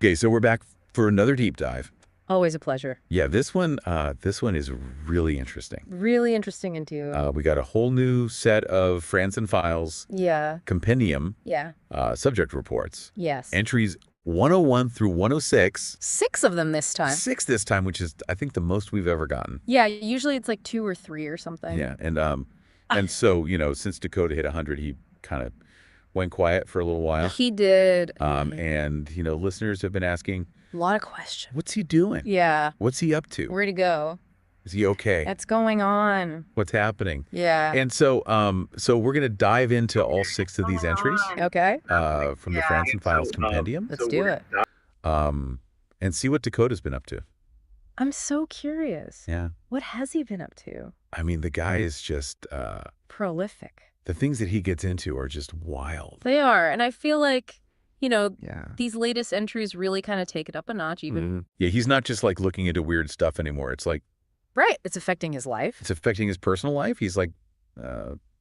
Okay, so we're back for another deep dive. Always a pleasure. Yeah, this one is really interesting. Really interesting into. We got a whole new set of FrandsenFiles Yeah. Compendium Yeah. subject reports. Yes. Entries 101 through 106. 6 of them this time. 6 this time, which is, I think, the most we've ever gotten. Yeah, usually it's like 2 or 3 or something. Yeah, and so, since Dakota hit 100, he kind of went quiet for a little while. He did. And, listeners have been asking, A lot of questions. what's he doing? Yeah. What's he up to? Where'd he go? Is he okay? What's going on? What's happening? Yeah. And so we're going to dive into all 6 of these entries Okay. from the FrandsenFiles Compendium. Let's do it. And see what Dakota's been up to. I'm so curious. Yeah. What has he been up to? I mean, the guy is just... Prolific. the things that he gets into are just wild. They are. And I feel like, Yeah. these latest entries really kind of take it up a notch even. Mm-hmm. Yeah, he's not just like looking into weird stuff anymore. It's like... Right. It's affecting his life. It's affecting his personal life. He's like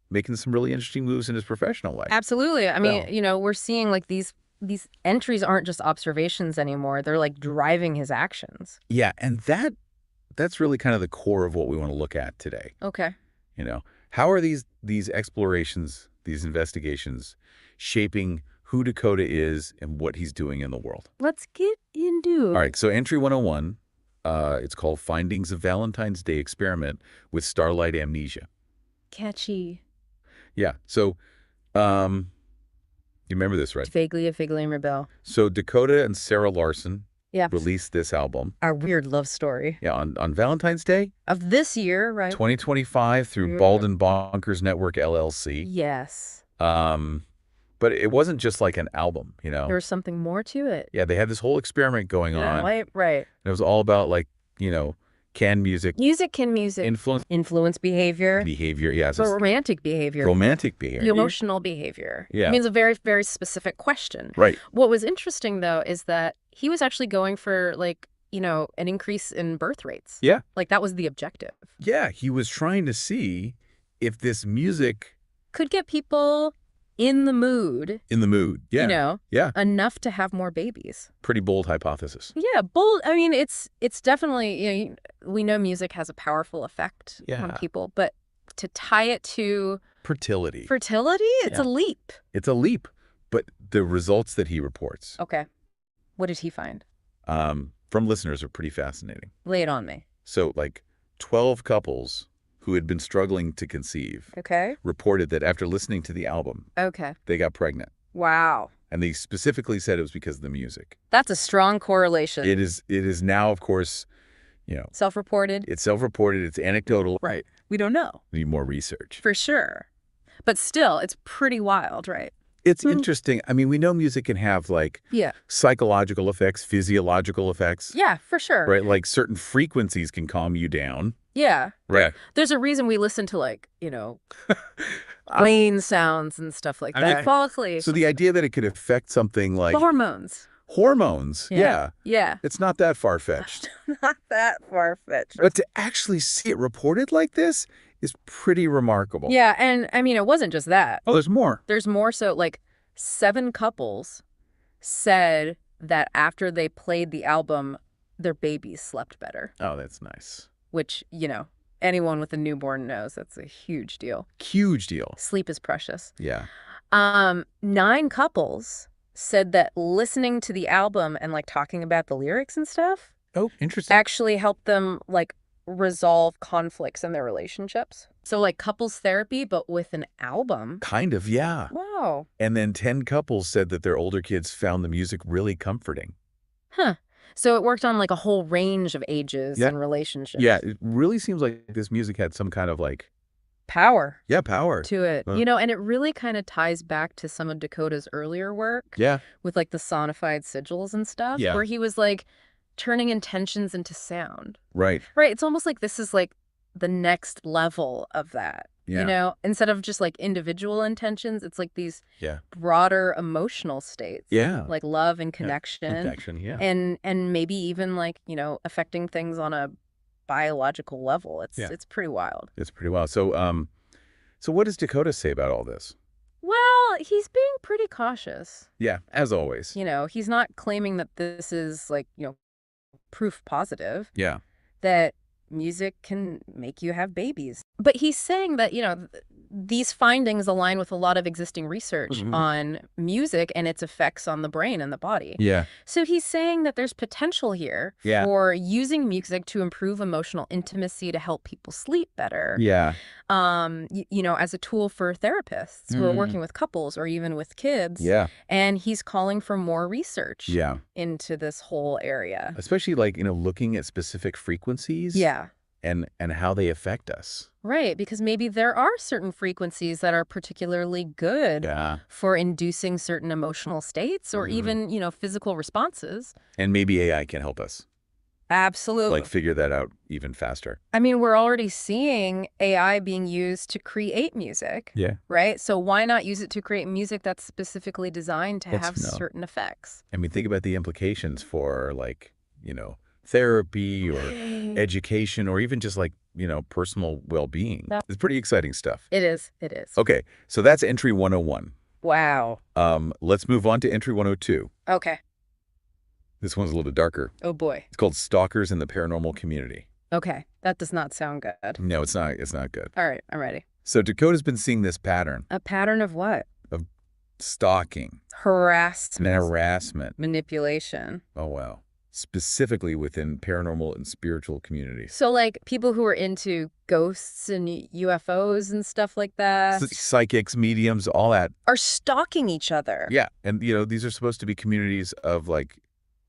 making some really interesting moves in his professional life. Absolutely. I mean, we're seeing like these entries aren't just observations anymore. They're like driving his actions. Yeah, and that's really kind of the core of what we want to look at today. Okay. How are these explorations, these investigations, shaping who Dakota is and what he's doing in the world? Let's get into All right, so entry 101, it's called Findings of Valentine's Day Experiment with StarLight Amnesia. Catchy. Yeah, so you remember this, right? Vaguely a Figly and Rebel. So Dakota and Sarah Larson Yeah. released this album. Our weird love story. Yeah, on Valentine's Day. Of this year, right? 2025 through Bald and Bonkers Network, LLC. Yes. But it wasn't just like an album, There was something more to it. Yeah, they had this whole experiment going on. Right. And it was all about like, can music Influence behavior. yeah. But romantic behavior. Romantic behavior. Emotional behavior. Yeah. It means a very, very specific question. Right. What was interesting, though, is that he was actually going for, like, an increase in birth rates. Yeah. Like, that was the objective. Yeah, he was trying to see if this music... could get people in the mood. Yeah. Yeah. Enough to have more babies. Pretty bold hypothesis. Yeah, bold. I mean, it's definitely, we know music has a powerful effect on people, but to tie it to... Fertility. It's a leap. It's a leap. But the results that he reports... Okay. What did he find? From listeners are pretty fascinating. Lay it on me. So, 12 couples who had been struggling to conceive reported that after listening to the album, they got pregnant. Wow. And they specifically said it was because of the music. That's a strong correlation. It is now, of course, self-reported. It's self-reported. It's anecdotal. Right. We don't know. Need more research. For sure. But still, it's pretty wild, right? It's interesting. I mean, we know music can have psychological effects, physiological effects. Yeah, for sure. Right? Like certain frequencies can calm you down. Yeah. Right. There's a reason we listen to plane sounds and stuff like that. Follicly. So the idea that it could affect something like... Hormones. Yeah. Yeah. It's not that far-fetched. Not that far-fetched. But to actually see it reported like this is pretty remarkable. Yeah, and I mean, it wasn't just that. Oh, there's more. There's more. So 7 couples said that after they played the album, their babies slept better. Oh, that's nice. Which, anyone with a newborn knows that's a huge deal. Huge deal. Sleep is precious. Yeah. 9 couples said that listening to the album and talking about the lyrics and stuff. Oh, interesting. Actually helped them resolve conflicts in their relationships. So couples therapy, but with an album. Kind of, yeah. Wow. And then 10 couples said that their older kids found the music really comforting. Huh. So it worked on a whole range of ages and relationships. Yeah, it really seems like this music had some kind of power. Yeah, power. To it. And it really kind of ties back to some of Dakota's earlier work. Yeah. With the sonified sigils and stuff. Yeah. Where he was turning intentions into sound. Right. Right. It's almost like this is the next level of that. Yeah. Instead of just individual intentions, it's these broader emotional states. Yeah. Like love and connection. Connection, yeah. And maybe even affecting things on a biological level. It's pretty wild. It's pretty wild. So so what does Dakota say about all this? Well, he's being pretty cautious. Yeah, as always. You know, he's not claiming that this is like, proof positive Yeah. that music can make you have babies. But he's saying that, these findings align with a lot of existing research on music and its effects on the brain and the body. Yeah. So he's saying that there's potential here for using music to improve emotional intimacy to help people sleep better. Yeah. As a tool for therapists who are working with couples or even with kids. Yeah. And he's calling for more research Yeah. into this whole area. Especially looking at specific frequencies. Yeah. And how they affect us. Right, because maybe there are certain frequencies that are particularly good for inducing certain emotional states or even, physical responses. And maybe AI can help us. Absolutely. Figure that out even faster. I mean, we're already seeing AI being used to create music. Yeah. Right? So why not use it to create music that's specifically designed to have certain effects? I mean, think about the implications for therapy or education or even just personal well-being. It's pretty exciting stuff. It is. It is. Okay, so that's entry 101. Wow. Let's move on to entry 102. Okay. This one's a little darker. Oh boy. It's called Stalkers in the Paranormal Community. Okay, that does not sound good. No, it's not. It's not good. All right, I'm ready. So Dakota's been seeing this pattern. A pattern of what? Of stalking. Harassment. And harassment. Manipulation. Oh, wow. Specifically within paranormal and spiritual communities. So, people who are into ghosts and UFOs and stuff like that. Psychics, mediums, all that. Are stalking each other. Yeah. And, these are supposed to be communities of,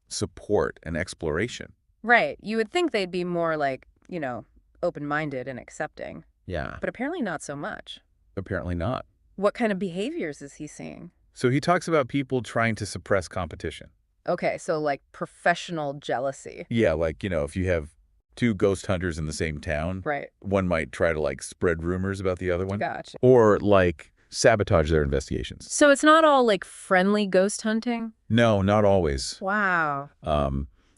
support and exploration. Right. You would think they'd be more, open-minded and accepting. Yeah. But apparently not so much. Apparently not. What kind of behaviors is he seeing? So he talks about people trying to suppress competition. Okay, so professional jealousy. Yeah, if you have two ghost hunters in the same town, right, one might try to spread rumors about the other one. Gotcha. Or sabotage their investigations. So it's not all friendly ghost hunting? No, not always. Wow.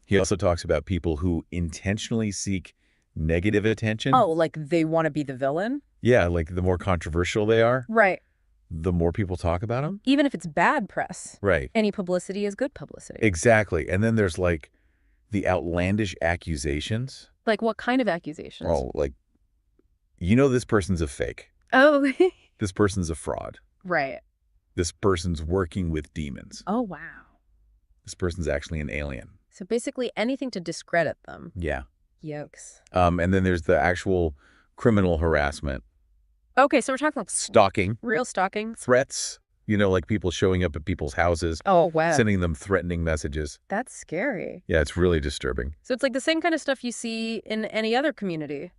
He also talks about people who intentionally seek negative attention. Oh, they want to be the villain? Yeah, the more controversial they are. Right. The more people talk about them. Even if it's bad press. Right. Any publicity is good publicity. Exactly. And then there's the outlandish accusations. What kind of accusations? Oh, this person's a fake. Oh. This person's a fraud. Right. This person's working with demons. Oh, wow. This person's actually an alien. So basically anything to discredit them. Yeah. Yokes. And then there's the actual criminal harassment. Okay, so we're talking stalking. Real stalking. Threats. People showing up at people's houses. Oh, wow. Sending them threatening messages. That's scary. Yeah, it's really disturbing. So it's the same kind of stuff you see in any other community.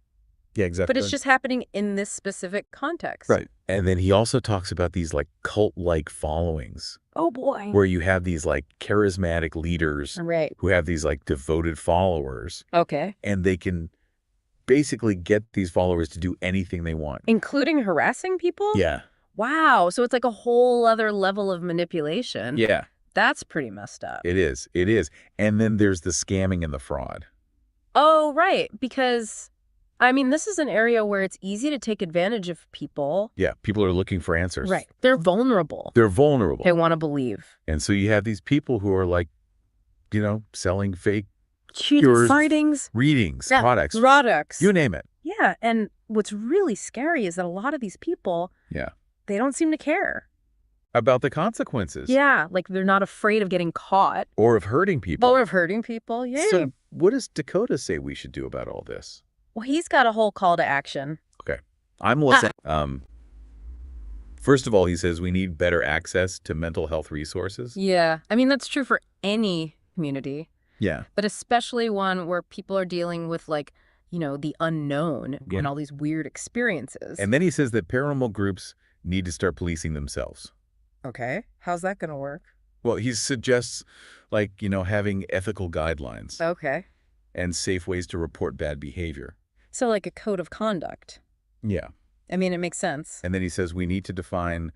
Yeah, exactly. But it's just happening in this specific context. Right. And then he also talks about these cult-like followings. Oh, boy. Where you have these charismatic leaders. Right. Who have these devoted followers. Okay. And they can basically get these followers to do anything they want. Including harassing people? Yeah. Wow. So it's a whole other level of manipulation. Yeah. That's pretty messed up. It is. It is. And then there's the scamming and the fraud. Oh, right. Because, this is an area where it's easy to take advantage of people. Yeah. People are looking for answers. Right. They're vulnerable. They're vulnerable. They want to believe. And so you have these people who are selling fake cures, findings, readings, yeah, products, you name it. Yeah, and what's really scary is that a lot of these people, they don't seem to care about the consequences. Yeah, they're not afraid of getting caught or of hurting people. Yeah. So what does Dakota say we should do about all this? Well, he's got a whole call to action. Okay, I'm listening. First of all, he says we need better access to mental health resources. Yeah, that's true for any community. Yeah. But especially one where people are dealing with the unknown and all these weird experiences. And then he says that paranormal groups need to start policing themselves. Okay. How's that going to work? Well, he suggests having ethical guidelines. Okay. And safe ways to report bad behavior. So a code of conduct. Yeah. It makes sense. And then he says we need to define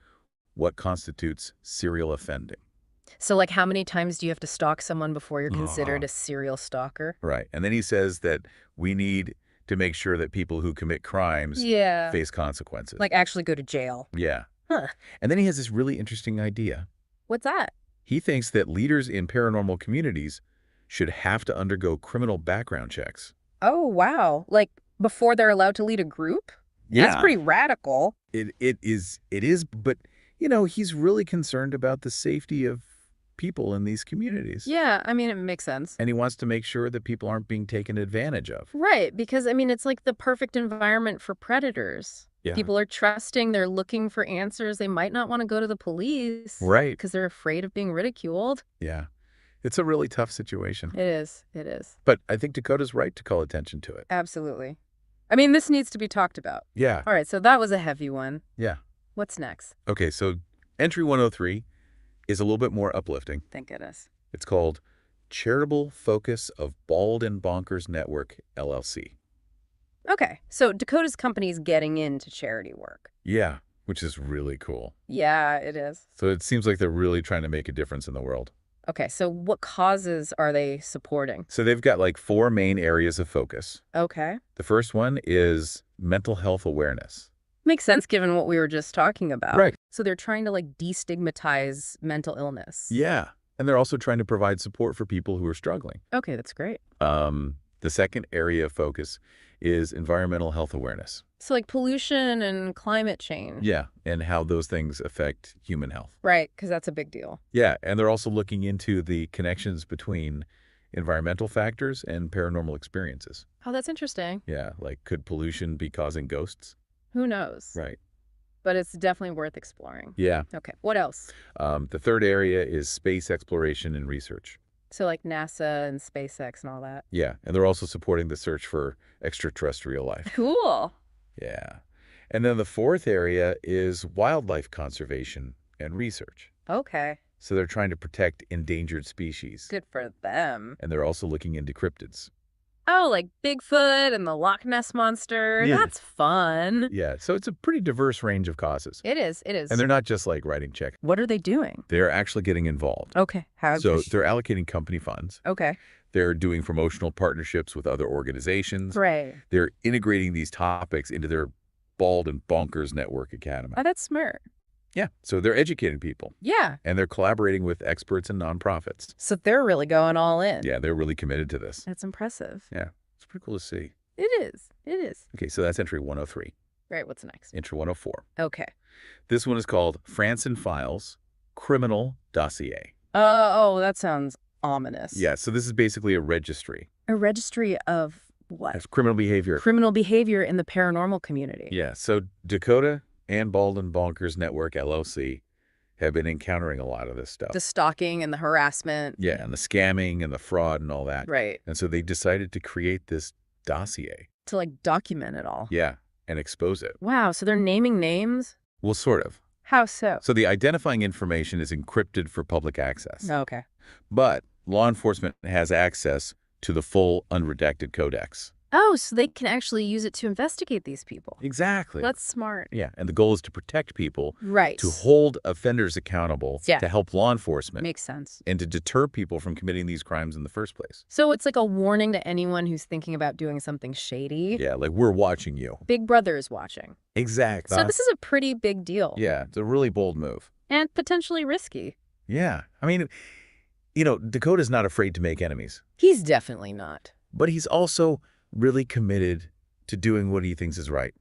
what constitutes serial offending. So how many times do you have to stalk someone before you're considered a serial stalker? Right. And then he says that we need to make sure that people who commit crimes face consequences. Actually go to jail. Yeah. Huh. And then he has this really interesting idea. What's that? He thinks that leaders in paranormal communities should have to undergo criminal background checks. Oh, wow. Like before they're allowed to lead a group? That's pretty radical. It is, but, he's really concerned about the safety of people in these communities. Yeah, I mean, it makes sense. And he wants to make sure that people aren't being taken advantage of. Right, because, I mean, it's like the perfect environment for predators. Yeah. People are trusting, they're looking for answers. They might not want to go to the police. Right. Because they're afraid of being ridiculed. Yeah. It's a really tough situation. It is. It is. But I think Dakota's right to call attention to it. Absolutely. I mean, this needs to be talked about. Yeah. All right, so that was a heavy one. Yeah. What's next? Okay, so entry 103 is a little bit more uplifting. Thank goodness. It's called Charitable Focus of Bald and Bonkers Network, LLC. Okay, so Dakota's company is getting into charity work. Yeah, which is really cool. Yeah, it is. So it seems like they're really trying to make a difference in the world. Okay, so what causes are they supporting? So they've got like 4 main areas of focus. Okay. The first one is mental health awareness. Makes sense given what we were just talking about. Right. So they're trying to like destigmatize mental illness. Yeah. And they're also trying to provide support for people who are struggling. Okay, that's great. The second area of focus is environmental health awareness. So like pollution and climate change. Yeah, and how those things affect human health. Right, because that's a big deal. Yeah, and they're also looking into the connections between environmental factors and paranormal experiences. Oh, that's interesting. Yeah, like could pollution be causing ghosts? Who knows? Right. But it's definitely worth exploring. Yeah. Okay, what else? The third area is space exploration and research. So like NASA and SpaceX and all that. Yeah, and they're also supporting the search for extraterrestrial life. Cool. Yeah. And then the fourth area is wildlife conservation and research. Okay. So they're trying to protect endangered species. Good for them. And they're also looking into cryptids. Oh, like Bigfoot and the Loch Ness Monster. Yeah. That's fun. Yeah, so it's a pretty diverse range of causes. It is. It is. And they're not just like writing checks. What are they doing? They're actually getting involved. Okay. How? So they're allocating company funds. Okay. They're doing promotional partnerships with other organizations. Right. They're integrating these topics into their Bald and Bonkers Network Academy. Oh, that's smart. Yeah, so they're educating people. Yeah. And they're collaborating with experts and nonprofits. So they're really going all in. Yeah, they're really committed to this. That's impressive. Yeah, it's pretty cool to see. It is. It is. Okay, so that's entry 103. Right. What's next? Entry 104. Okay. This one is called FrandsenFiles Criminal Dossier. Oh, that sounds ominous. Yeah, so this is basically a registry A registry of what? of criminal behavior. Criminal behavior in the paranormal community. Yeah, so Dakota and Bald and Bonkers Network, LLC, have been encountering a lot of this stuff. The stalking and the harassment. Yeah, and the scamming and the fraud and all that. Right. And so they decided to create this dossier. To like document it all. Yeah, and expose it. Wow. So they're naming names? Well, sort of. How so? So the identifying information is encrypted for public access. Okay. But law enforcement has access to the full unredacted codex. Oh, so they can actually use it to investigate these people. Exactly. That's smart. Yeah, and the goal is to protect people, Right. to hold offenders accountable, Yeah. to help law enforcement, Makes sense. and to deter people from committing these crimes in the first place. So it's like a warning to anyone who's thinking about doing something shady. Yeah, like we're watching you. Big Brother is watching. Exactly. So this is a pretty big deal. Yeah, it's a really bold move. And potentially risky. Yeah. I mean, Dakota's not afraid to make enemies, He's definitely not. but he's also really committed to doing what he thinks is right.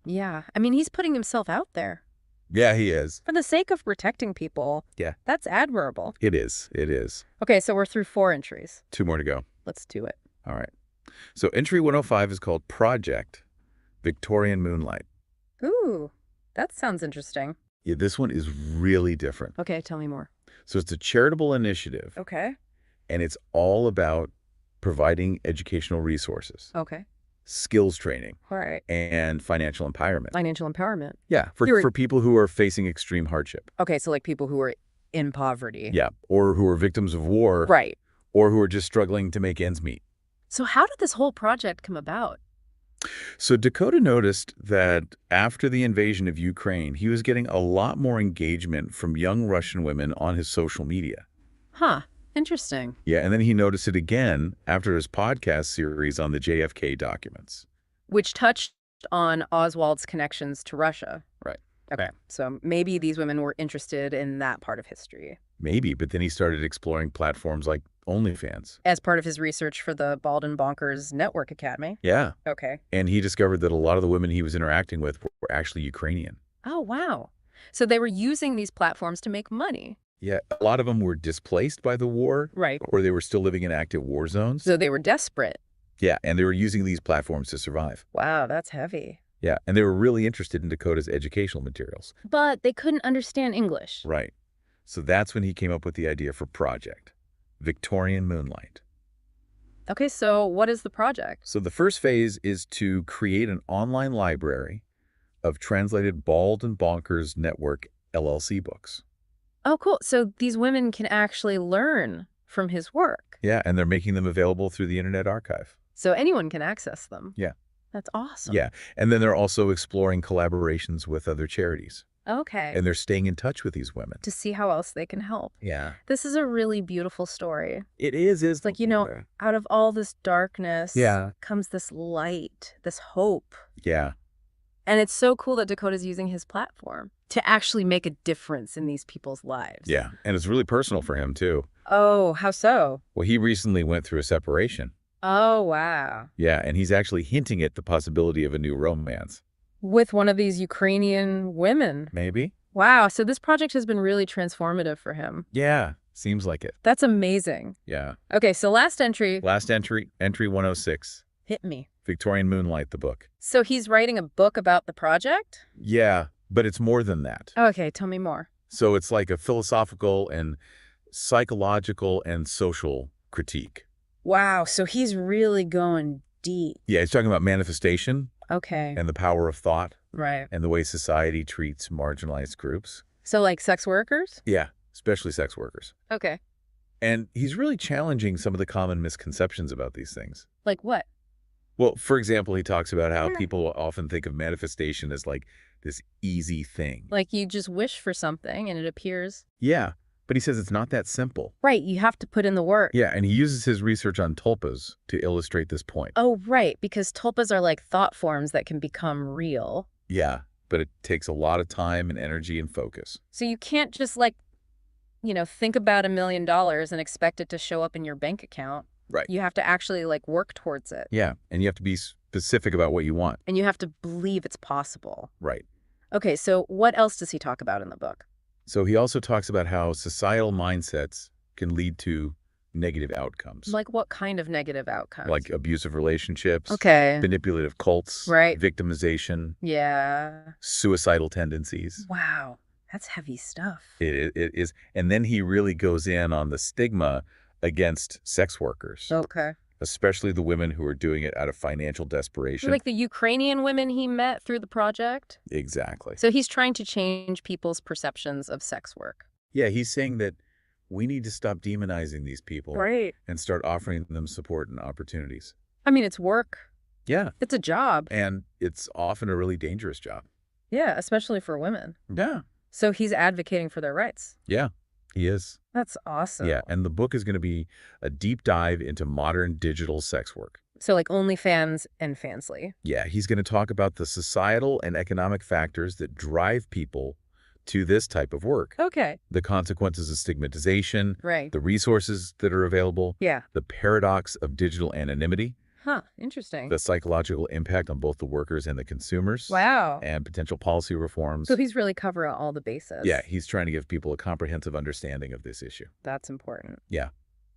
Yeah. I mean, he's putting himself out there. Yeah, he is. For the sake of protecting people. Yeah. That's admirable. It is. It is. Okay, so we're through 4 entries. 2 more to go. Let's do it. All right. So entry 105 is called Project Victorian Moonlight. Ooh, that sounds interesting. Yeah, this one is really different. Okay, tell me more. So it's a charitable initiative, Okay. and it's all about providing educational resources, Okay. skills training, All right. and financial empowerment. Financial empowerment. Yeah, for people who are facing extreme hardship. Okay, so like people who are in poverty. Yeah, or who are victims of war. Right. Or who are just struggling to make ends meet. So how did this whole project come about? So Dakota noticed that after the invasion of Ukraine, he was getting a lot more engagement from young Russian women on his social media. Huh. Interesting. Yeah, and then he noticed it again after his podcast series on the JFK documents. Which touched on Oswald's connections to Russia. Right. Okay. So maybe these women were interested in that part of history. Maybe, but then he started exploring platforms like OnlyFans. As part of his research for the Bald and Bonkers Network Academy? Yeah. Okay. And he discovered that a lot of the women he was interacting with were actually Ukrainian. Oh, wow. So they were using these platforms to make money. Yeah, a lot of them were displaced by the war. Right. Or they were still living in active war zones. So they were desperate. Yeah, and they were using these platforms to survive. Wow, that's heavy. Yeah, and they were really interested in Dakota's educational materials. But they couldn't understand English. Right. So that's when he came up with the idea for Project Victorian Moonlight. Okay, so what is the project? So the first phase is to create an online library of translated Bald and Bonkers Network LLC books. Oh, cool. So these women can actually learn from his work. Yeah, and they're making them available through the Internet Archive. So anyone can access them. Yeah. That's awesome. Yeah, and then they're also exploring collaborations with other charities. Okay. And they're staying in touch with these women. To see how else they can help. Yeah. This is a really beautiful story. It is. It's like, out of all this darkness comes this light, this hope. Yeah. And it's so cool that Dakota's using his platform to actually make a difference in these people's lives. Yeah, and it's really personal for him, too. Oh, how so? Well, he recently went through a separation. Oh, wow. Yeah, and he's actually hinting at the possibility of a new romance. With one of these Ukrainian women. Maybe. Wow, so this project has been really transformative for him. Yeah, seems like it. That's amazing. Yeah. Okay, so last entry. Last entry 106. Hit me. Victorian Moonlight, the book. So he's writing a book about the project? Yeah, but it's more than that. Okay, tell me more. So it's like a philosophical and psychological and social critique. Wow, so he's really going deep. Yeah, he's talking about manifestation. Okay. And the power of thought. Right. And the way society treats marginalized groups. So like sex workers? Yeah, especially sex workers. Okay. And he's really challenging some of the common misconceptions about these things. Like what? Well, for example, he talks about how people often think of manifestation as like this easy thing. Like you just wish for something and it appears. Yeah, but he says it's not that simple. Right, you have to put in the work. Yeah, and he uses his research on tulpas to illustrate this point. Oh, right, because tulpas are like thought forms that can become real. Yeah, but it takes a lot of time and energy and focus. So you can't just think about $1 million and expect it to show up in your bank account. Right. You have to actually work towards it. Yeah, and you have to be specific about what you want. And you have to believe it's possible. Right. Okay, so what else does he talk about in the book? So he also talks about how societal mindsets can lead to negative outcomes. Like what kind of negative outcomes? Like abusive relationships. Okay. Manipulative cults. Right. Victimization. Yeah. Suicidal tendencies. Wow. That's heavy stuff. It is. And then he really goes in on the stigma against sex workers. Okay. Especially the women who are doing it out of financial desperation. Like the Ukrainian women he met through the project? Exactly. So he's trying to change people's perceptions of sex work. Yeah, he's saying that we need to stop demonizing these people. Right. And start offering them support and opportunities. I mean, it's work. Yeah. It's a job. And it's often a really dangerous job. Yeah, especially for women. Yeah. So he's advocating for their rights. Yeah, he is. That's awesome. Yeah, and the book is going to be a deep dive into modern digital sex work. So like OnlyFans and Fansly. Yeah, he's going to talk about the societal and economic factors that drive people to this type of work. Okay. The consequences of stigmatization. Right. The resources that are available. Yeah. The paradox of digital anonymity. Huh, interesting. The psychological impact on both the workers and the consumers. Wow. And potential policy reforms. So he's really covering all the bases. Yeah, he's trying to give people a comprehensive understanding of this issue. That's important. Yeah.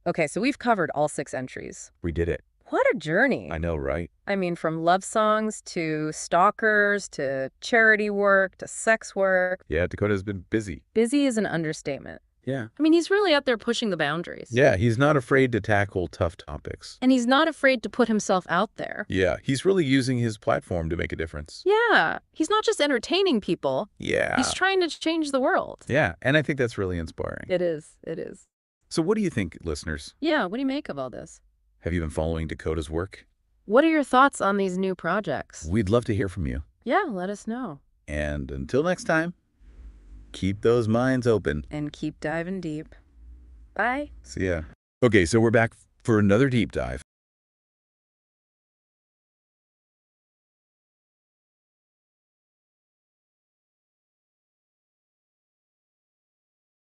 Okay, so we've covered all 6 entries. We did it. What a journey. I know, right? I mean, from love songs to stalkers to charity work to sex work. Yeah, Dakota's been busy. Busy is an understatement. Yeah. I mean, he's really out there pushing the boundaries. Yeah, he's not afraid to tackle tough topics. And he's not afraid to put himself out there. Yeah, he's really using his platform to make a difference. Yeah, he's not just entertaining people. Yeah. He's trying to change the world. Yeah, and I think that's really inspiring. It is. It is. So what do you think, listeners? Yeah, what do you make of all this? Have you been following Dakota's work? What are your thoughts on these new projects? We'd love to hear from you. Yeah, let us know. And until next time, keep those minds open. And keep diving deep. Bye. See ya. Okay, so we're back for another deep dive.